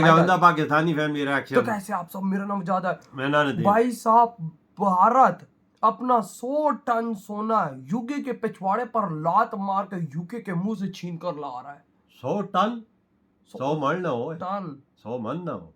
बंदा Pakistani family reaction. तो कैसे आप सब, मेरा नाम जादा है। मैंने भाई साहब, भारत अपना 100 टन सोना यूके के पिछवाड़े पर लात मार के यूके के मुंह से छीन कर ला रहा है। 100 टन? 100 मन ना हो, टन 100 मन ना हो।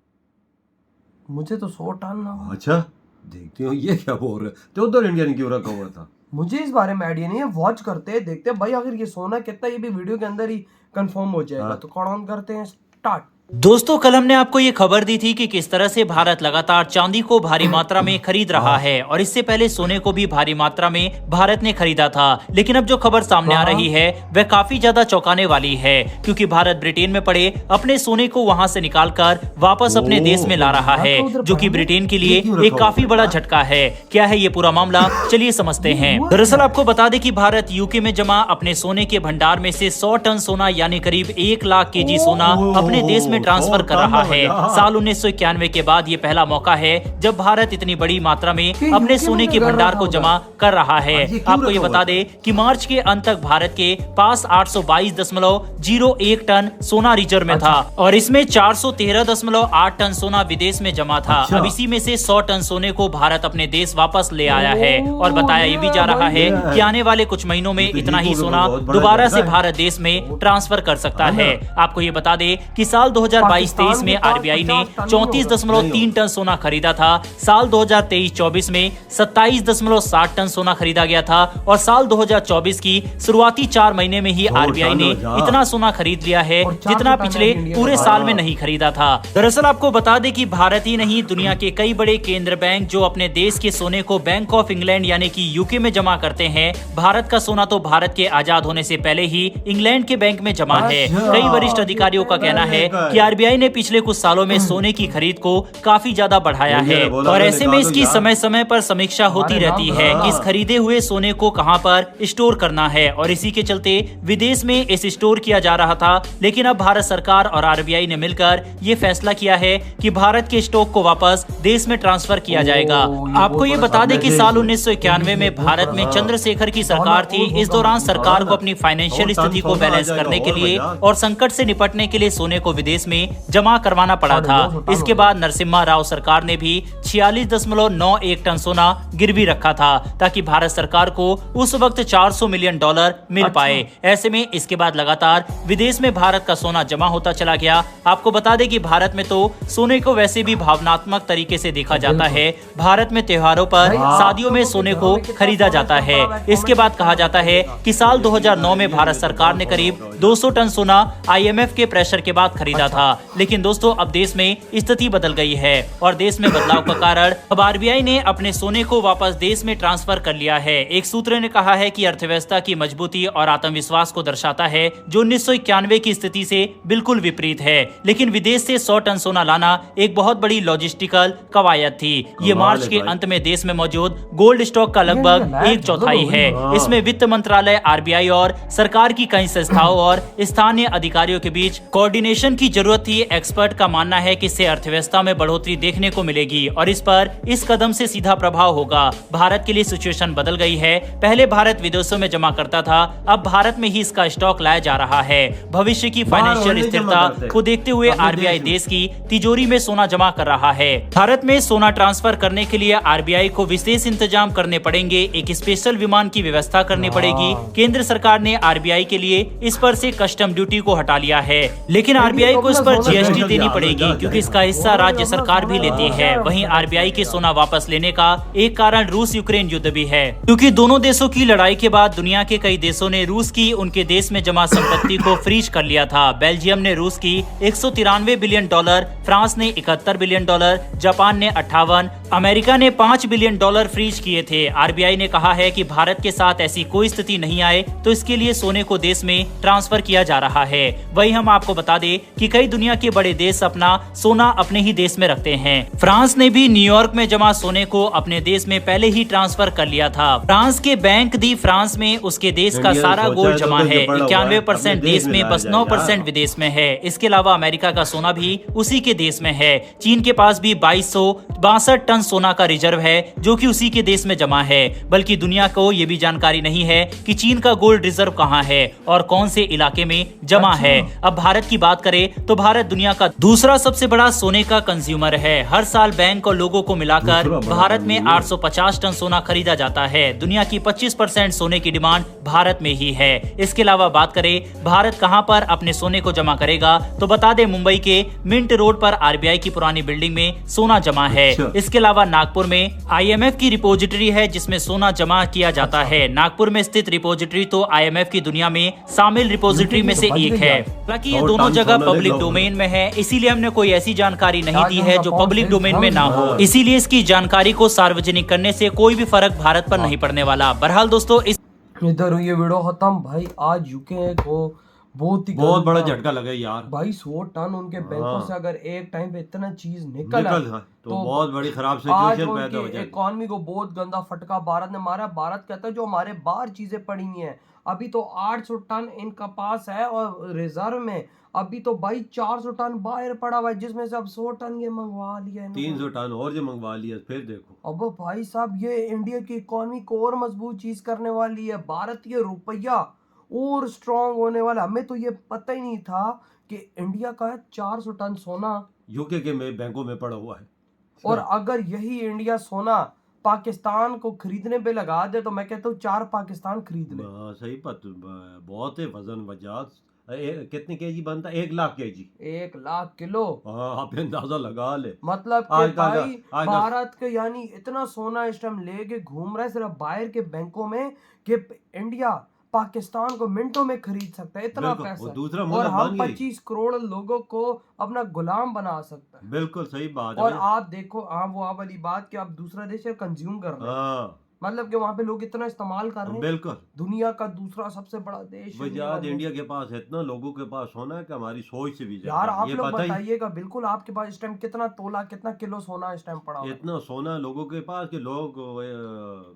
मुझे तो 100 टन ना हो। अच्छा, देखते हो ये क्या बोल रहे। तो उधर इंडियन क्यों रखा हुआ था? मुझे इस बारे में आइडिया नहीं है। वॉच करते हैं, देखते हैं भाई अगर ये सोना कितना, ये भी वीडियो के अंदर ही कंफर्म हो जाएगा। तो कौन करते हैं स्टार्ट। दोस्तों, कल हमने आपको ये खबर दी थी कि किस तरह से भारत लगातार चांदी को भारी मात्रा में खरीद रहा है और इससे पहले सोने को भी भारी मात्रा में भारत ने खरीदा था। लेकिन अब जो खबर सामने आ रही है वह काफी ज्यादा चौंकाने वाली है, क्योंकि भारत ब्रिटेन में पड़े अपने सोने को वहां से निकालकर वापस अपने देश में ला रहा है, जो कि ब्रिटेन के लिए एक काफी बड़ा झटका है। क्या है ये पूरा मामला, चलिए समझते हैं। दरअसल आपको बता दें कि भारत यूके में जमा अपने सोने के भंडार में से 100 टन सोना यानी करीब 1 लाख केजी सोना अपने देश में ट्रांसफर कर रहा है। साल 1991 के बाद ये पहला मौका है जब भारत इतनी बड़ी मात्रा में अपने सोने के भंडार को जमा कर रहा है। आपको ये बता दें कि मार्च के अंत तक भारत के पास 822.01 टन सोना रिजर्व में था और इसमें 413.8 टन सोना विदेश में जमा था। अब इसी में से 100 टन सोने को भारत अपने देश वापस ले आया है और बताया ये भी जा रहा है कि आने वाले कुछ महीनों में इतना ही सोना दोबारा से भारत देश में ट्रांसफर कर सकता है। आपको ये बता दें कि साल 2022-23 में आरबीआई ने 34.3 टन सोना खरीदा था। साल 2023-24 में 27.7 टन सोना खरीदा गया था और साल 2024 की शुरुआती 4 महीने में ही आरबीआई ने इतना सोना खरीद लिया है जितना पिछले पूरे साल में नहीं खरीदा था। दरअसल आपको बता दें कि भारत ही नहीं, दुनिया के कई बड़े केंद्र बैंक जो अपने देश के सोने को बैंक ऑफ इंग्लैंड यानी कि यूके में जमा करते हैं। भारत का सोना तो भारत के आजाद होने से पहले ही इंग्लैंड के बैंक में जमा है। कई वरिष्ठ अधिकारियों का कहना है कि आरबीआई ने पिछले कुछ सालों में सोने की खरीद को काफी ज्यादा बढ़ाया है और ऐसे में इसकी समय समय पर समीक्षा होती रहती है कि इस खरीदे हुए सोने को कहां पर स्टोर करना है और इसी के चलते विदेश में इसे स्टोर किया जा रहा था। लेकिन अब भारत सरकार और आरबीआई ने मिलकर ये फैसला किया है कि भारत के स्टॉक को वापस देश में ट्रांसफर किया जाएगा। आपको ये बता दें कि साल 1991 में भारत में चंद्रशेखर की सरकार थी। इस दौरान सरकार को अपनी फाइनेंशियल स्थिति को बैलेंस करने के लिए और संकट से निपटने के लिए सोने को विदेश में जमा करवाना पड़ा था। इसके बाद नरसिम्हा राव सरकार ने भी 46.91 टन सोना गिरवी रखा था ताकि भारत सरकार को उस वक्त $400 मिलियन मिल पाए। ऐसे में इसके बाद लगातार विदेश में भारत का सोना जमा होता चला गया। आपको बता दें कि भारत में तो सोने को वैसे भी भावनात्मक तरीके से देखा जाता है। भारत में त्योहारों पर, शादियों में सोने को खरीदा जाता है। इसके बाद कहा जाता है कि साल 2009 में भारत सरकार ने करीब 200 टन सोना IMF के प्रेशर के बाद खरीदा था। लेकिन दोस्तों, अब देश में स्थिति बदल गई है और देश में बदलाव का कारण अब आरबीआई ने अपने सोने को वापस देश में ट्रांसफर कर लिया है। एक सूत्र ने कहा है कि अर्थव्यवस्था की मजबूती और आत्मविश्वास को दर्शाता है, जो 1991 की स्थिति से बिल्कुल विपरीत है। लेकिन विदेश से 100 टन सोना लाना एक बहुत बड़ी लॉजिस्टिकल कवायद थी। ये मार्च के अंत में देश में मौजूद गोल्ड स्टॉक का लगभग 1/4 है। इसमें वित्त मंत्रालय, आरबीआई और सरकार की कई संस्थाओं और स्थानीय अधिकारियों के बीच कोऑर्डिनेशन की जरूरत थी। एक्सपर्ट का मानना है कि इससे अर्थव्यवस्था में बढ़ोतरी देखने को मिलेगी और इस कदम से सीधा प्रभाव होगा। भारत के लिए सिचुएशन बदल गई है। पहले भारत विदेशों में जमा करता था, अब भारत में ही इसका स्टॉक लाया जा रहा है। भविष्य की फाइनेंशियल स्थिरता को देखते हुए आरबीआई देश की तिजोरी में सोना जमा कर रहा है। भारत में सोना ट्रांसफर करने के लिए आरबीआई को विशेष इंतजाम करने पड़ेंगे। एक स्पेशल विमान की व्यवस्था करनी पड़ेगी। केंद्र सरकार ने आरबीआई के लिए इस पर से कस्टम ड्यूटी को हटा लिया है, लेकिन आरबीआई को इस पर जीएसटी देनी पड़ेगी क्योंकि इसका हिस्सा राज्य सरकार भी लेती है। वहीं आरबीआई के सोना वापस लेने का एक कारण रूस यूक्रेन युद्ध भी है, क्योंकि दोनों देशों की लड़ाई के बाद दुनिया के कई देशों ने रूस की उनके देश में जमा संपत्ति को फ्रीज कर लिया था। बेल्जियम ने रूस की $193 बिलियन, फ्रांस ने $71 बिलियन, जापान ने 58, अमेरिका ने $5 बिलियन फ्रीज किए थे। आरबीआई ने कहा है कि भारत के साथ ऐसी कोई स्थिति नहीं आए तो इसके लिए सोने को देश में ट्रांसफर किया जा रहा है। वही हम आपको बता दें कि कई दुनिया के बड़े देश अपना सोना अपने ही देश में रखते हैं। फ्रांस ने भी न्यूयॉर्क में जमा सोने को अपने देश में पहले ही ट्रांसफर कर लिया था। फ्रांस के बैंक दी फ्रांस में उसके देश का सारा गोल्ड जमा है। 91% देश में, बस 9% विदेश में है। इसके अलावा अमेरिका का सोना भी उसी के देश में है। चीन के पास भी 2262 टन सोना का रिजर्व है जो कि उसी के देश में जमा है। बल्कि दुनिया को ये भी जानकारी नहीं है कि चीन का गोल्ड रिजर्व कहाँ है और कौन से इलाके में जमा है। अब भारत की बात करें तो भारत दुनिया का दूसरा सबसे बड़ा सोने का कंज्यूमर है। हर साल बैंक और लोगों को मिलाकर भारत में 850 टन सोना खरीदा जाता है। दुनिया की 25% सोने की डिमांड भारत में ही है। इसके अलावा बात करें भारत कहां पर अपने सोने को जमा करेगा, तो बता दें मुंबई के मिंट रोड पर आरबीआई की पुरानी बिल्डिंग में सोना जमा है। इसके अलावा नागपुर में IMF की रिपोजिटरी है जिसमें सोना जमा किया जाता है। नागपुर में स्थित रिपोजिटरी तो IMF की दुनिया में शामिल रिपोजिटरी में से एक है। हालांकि ये दोनों जगह पब्लिक डोमेन में है, इसीलिए हमने कोई ऐसी जानकारी नहीं दी है जो पब्लिक डोमेन में ना हो। इसीलिए इसकी जानकारी को सार्वजनिक करने से कोई भी फर्क भारत पर नहीं पड़ने वाला। बहरहाल दोस्तों, इधर ये वीडियो खत्म। भाई आज यूके को बहुत बड़ा झटका लगा यार। भाई 100 टन उनके बैंकों से अगर एक टाइम पे इतना चीज निकल तो बहुत बड़ी खराब आज सिचुएशन पैदा हो उनकी जाएगी। इकोनॉमी को बहुत गंदा फटका भारत ने मारा। भारत कहता है जो हमारे बाहर चीजें पड़ी हुई हैं, अभी तो 800 टन इनका पास है और रिजर्व में अभी तो भाई 400 टन बाहर पड़ा हुआ है, जिसमें से अब 100 टन ये मंगवा लिया है 300 टन और जो मंगवा लिया फिर देखो। अब भाई साहब ये इंडिया की इकोनॉमी को और मजबूत चीज करने वाली है। भारतीय रुपया और स्ट्रांग होने वाला। हमें तो ये पता ही नहीं था कि इंडिया का 400 टन सोना यूके के में बैंकों में पड़ा हुआ है। और अगर यही इंडिया सोना पाकिस्तान को खरीदने पे लगा दे तो मैं कहता हूँ 4 पाकिस्तान खरीद ले। सही बहुत है वजन वजात। कितने केजी बनता है? 1 लाख केजी, 1 लाख किलो। आप अंदाजा लगा ले। मतलब कि भाई भारत के यानी इतना सोना इस टाइम लेके घूम रहा है सिर्फ बाहर के बैंकों में कि इंडिया पाकिस्तान को मिनटों में खरीद सकता है, इतना पैसा। दूसरा और हम 25 करोड़ लोगों को अपना गुलाम बना सकता है। बिल्कुल सही बात है। और आप देखो वो वाली बात कि आप दूसरा देश कंज्यूम कर रहे हैं, मतलब कि वहाँ पे लोग इतना इस्तेमाल कर रहे हैं। बिल्कुल दुनिया का दूसरा सबसे बड़ा देश इंडिया के पास इतना लोगों के पास सोना है कि हमारी सोच से भी ज्यादा। यार आप लोग बताइएगा बिल्कुल आपके पास इस टाइम कितना तोला कितना किलो सोना इस टाइम पड़ा? इतना सोना लोगों के पास कि लोग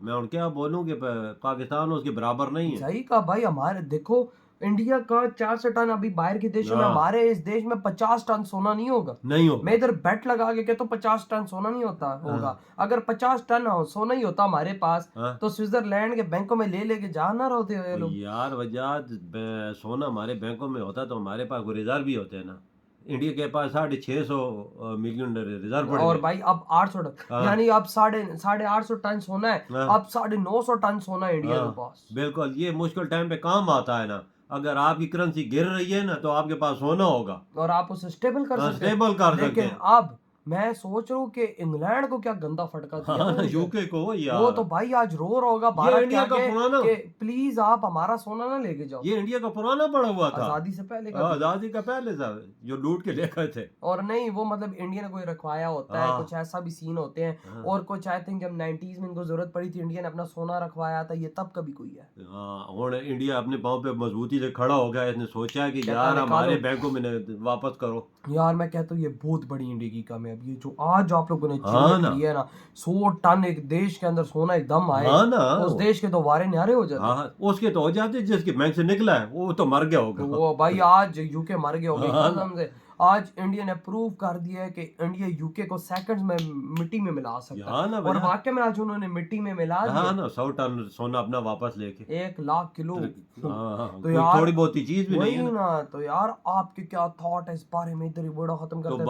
मैं उनके क्या बोलूं कि पाकिस्तान उसके बराबर नहीं है। सही कहा भाई। हमारे देखो इंडिया का 400 टन अभी बाहर के देशों में, हमारे इस देश में 50 टन सोना नहीं होगा। मैं इधर बेट लगा के कहता हूँ 50 टन सोना नहीं होगा। अगर 50 टन सोना ही होता हमारे पास तो स्विट्जरलैंड के बैंकों में ले लेके जाना होते हैं लोग। यार वजह सोना हमारे बैंकों में होता तो हमारे पास रिजर्व भी होते हैं ना। इंडिया के पास 650 मिलियन रिजर्व पड़े और भाई अब 800 टन यानी अब 850 टन सोना है। अब 950 टन सोना है इंडिया के पास। बिल्कुल ये मुश्किल टाइम पे काम आता है ना। अगर आपकी करेंसी गिर रही है ना तो आपके पास सोना होगा और आप उसे स्टेबल कर सकते हैं। लेकिन अब मैं सोच रहा हूँ कि इंग्लैंड को क्या गंदा फटका दिया यूके को यार। वो तो भाई आज रो रहा होगा भारत इंडिया का पुराना कि प्लीज आप हमारा सोना ना लेके जाओ। ये इंडिया का पुराना पड़ा हुआ था आजादी से पहले आजादी का पहले था जो लूट के लेकर थे। और नहीं वो मतलब इंडिया ने कोई रखवाया होता है, कुछ ऐसा भी सीन होते हैं। और कुछ आई थिंक जब 90s में इनको जरूरत पड़ी थी इंडिया ने अपना सोना रखवाया था, ये तब कभी कोई है। और इंडिया अपने पाँव पे मजबूती से खड़ा हो गया। इसने सोचा कि यार हमारे बैंकों में वापस करो। यार मैं कहता हूँ ये बहुत बड़ी इंडिया की कामयाबी है जो आज आप लोगों ने की है ना। 100 टन एक देश के अंदर सोना एकदम आए उस देश के तो वारे न्यारे हो जाते। उसके तो हो जाते जिसके बैंक से निकला है वो तो मर गया होगा। वो भाई आज यूके मर गया होगा। आज इंडिया ने प्रूव कर दिया है कि इंडिया यूके को सेकंड्स में मिट्टी में मिला सकता है। और वाकई में आज उन्होंने मिट्टी में मिला दिया ना 100 टन सोना अपना वापस लेके 1 लाख किलो। तो यार थोड़ी बहुत चीज भी नहीं है ना। तो यार आपके क्या थॉट है इस बारे में? इधर ही वीडियो खत्म करते हैं।